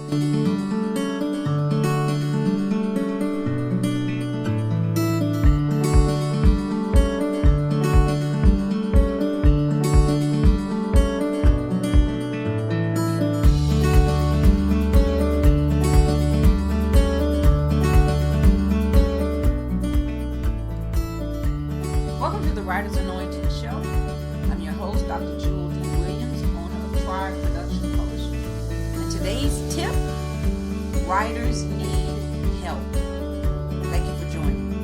Welcome to the Writer's Anointing Show. I'm your host, Dr. Jewel D. Williams, owner of Tribe Production Publishing. And today's tip, writers need help. Thank you for joining me.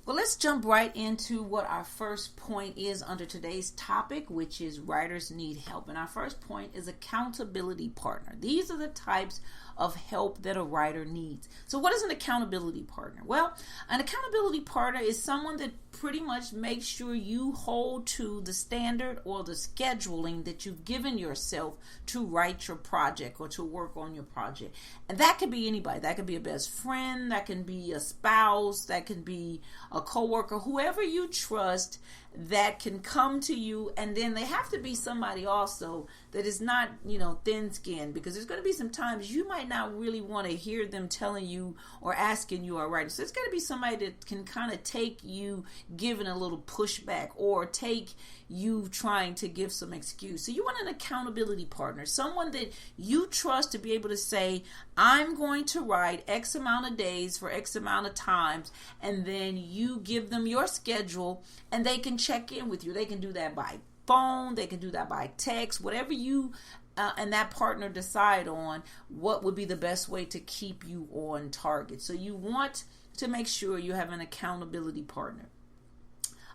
Well, let's jump right into what our first point is under today's topic, which is writers need help. And our first point is accountability partner. These are the types of help that a writer needs. So what is an accountability partner? Well, an accountability partner is someone that pretty much makes sure you hold to the standard or the scheduling that you've given yourself to write your project or to work on your project. And that could be anybody. That could be a best friend, that can be a spouse, that can be a coworker, whoever you trust that can come to you. And then they have to be somebody also that is not, thin-skinned, because there's going to be some times you might not really want to hear them telling you or asking you, all right. So it's got to be somebody that can kind of take you giving a little pushback or take you trying to give some excuse. So you want an accountability partner, someone that you trust to be able to say, I'm going to write X amount of days for X amount of times, and then you give them your schedule and they can check in with you. They can do that by phone, they can do that by text, whatever you and that partner decide on, what would be the best way to keep you on target. So you want to make sure you have an accountability partner.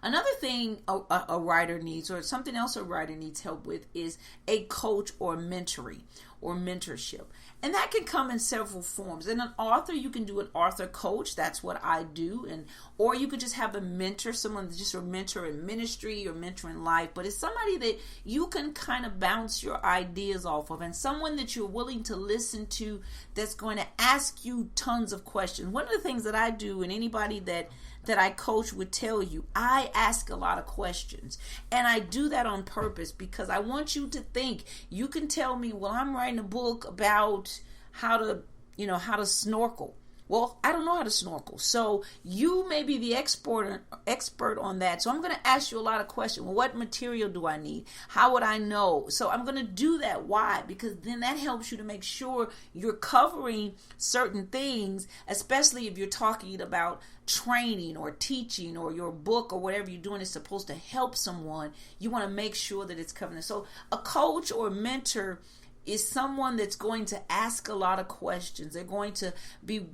Another thing a writer needs, or something else a writer needs help with, is a coach or mentoring or mentorship. And that can come in several forms. In an author, you can do an author coach. That's what I do. Or you could just have a mentor, someone that's just a mentor in ministry or mentor in life. But it's somebody that you can kind of bounce your ideas off of, and someone that you're willing to listen to that's going to ask you tons of questions. One of the things that I do, and anybody that I coach would tell you, I ask a lot of questions, and I do that on purpose because I want you to think. You can tell me, well, I'm writing a book about how to snorkel. Well, I don't know how to snorkel. So you may be the expert on that. So I'm going to ask you a lot of questions. Well, what material do I need? How would I know? So I'm going to do that. Why? Because then that helps you to make sure you're covering certain things, especially if you're talking about training or teaching, or your book or whatever you're doing is supposed to help someone. You want to make sure that it's covering. So a coach or mentor is someone that's going to ask a lot of questions. They're going to be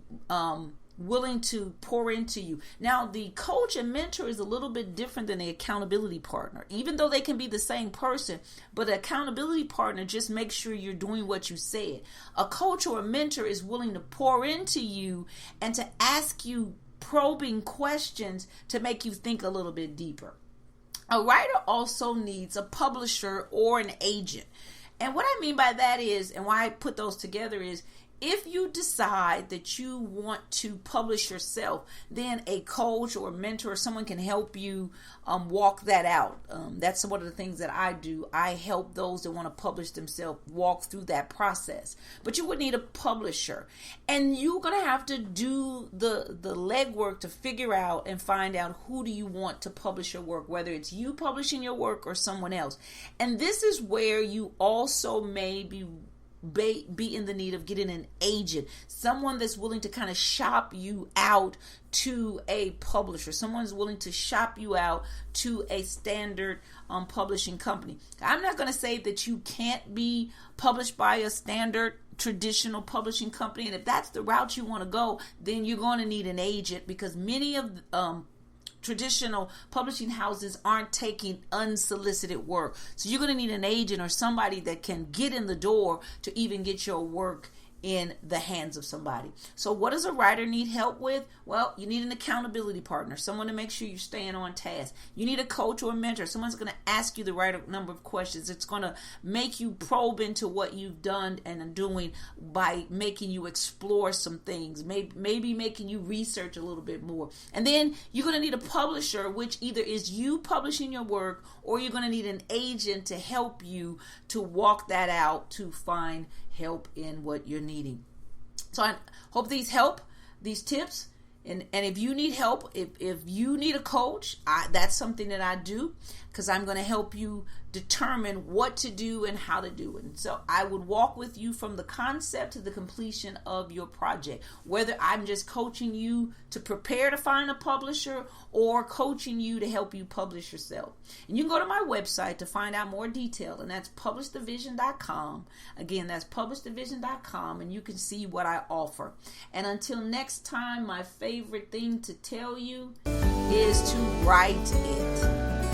willing to pour into you. Now, the coach and mentor is a little bit different than the accountability partner, even though they can be the same person. But the accountability partner just makes sure you're doing what you said. A coach or a mentor is willing to pour into you and to ask you probing questions to make you think a little bit deeper. A writer also needs a publisher or an agent. And what I mean by that is, and why I put those together is, if you decide that you want to publish yourself, then a coach or a mentor or someone can help you walk that out. That's one of the things that I do. I help those that want to publish themselves walk through that process. But you would need a publisher. And you're going to have to do the legwork to figure out and find out who do you want to publish your work, whether it's you publishing your work or someone else. And this is where you also may be in the need of getting an agent, someone that's willing to kind of shop you out to a publisher, someone's willing to shop you out to a standard publishing company. I'm not going to say that you can't be published by a standard traditional publishing company, and if that's the route you want to go, then you're going to need an agent, because many of traditional publishing houses aren't taking unsolicited work. So you're going to need an agent or somebody that can get in the door to even get your work in the hands of somebody. So what does a writer need help with? Well, you need an accountability partner, someone to make sure you're staying on task. You need a coach or a mentor, someone's going to ask you the right number of questions. It's going to make you probe into what you've done and are doing by making you explore some things, maybe making you research a little bit more. And then you're going to need a publisher, which either is you publishing your work, or you're going to need an agent to help you to walk that out, to find help in what you're needing. So I hope these help, these tips. And if you need help, if you need a coach, that's something that I do, because I'm going to help you determine what to do and how to do it. And so I would walk with you from the concept to the completion of your project, whether I'm just coaching you to prepare to find a publisher or coaching you to help you publish yourself. And you can go to my website to find out more detail, and that's publishthevision.com. Again, that's publishthevision.com, and you can see what I offer. And until next time, my favorite thing to tell you is to write it.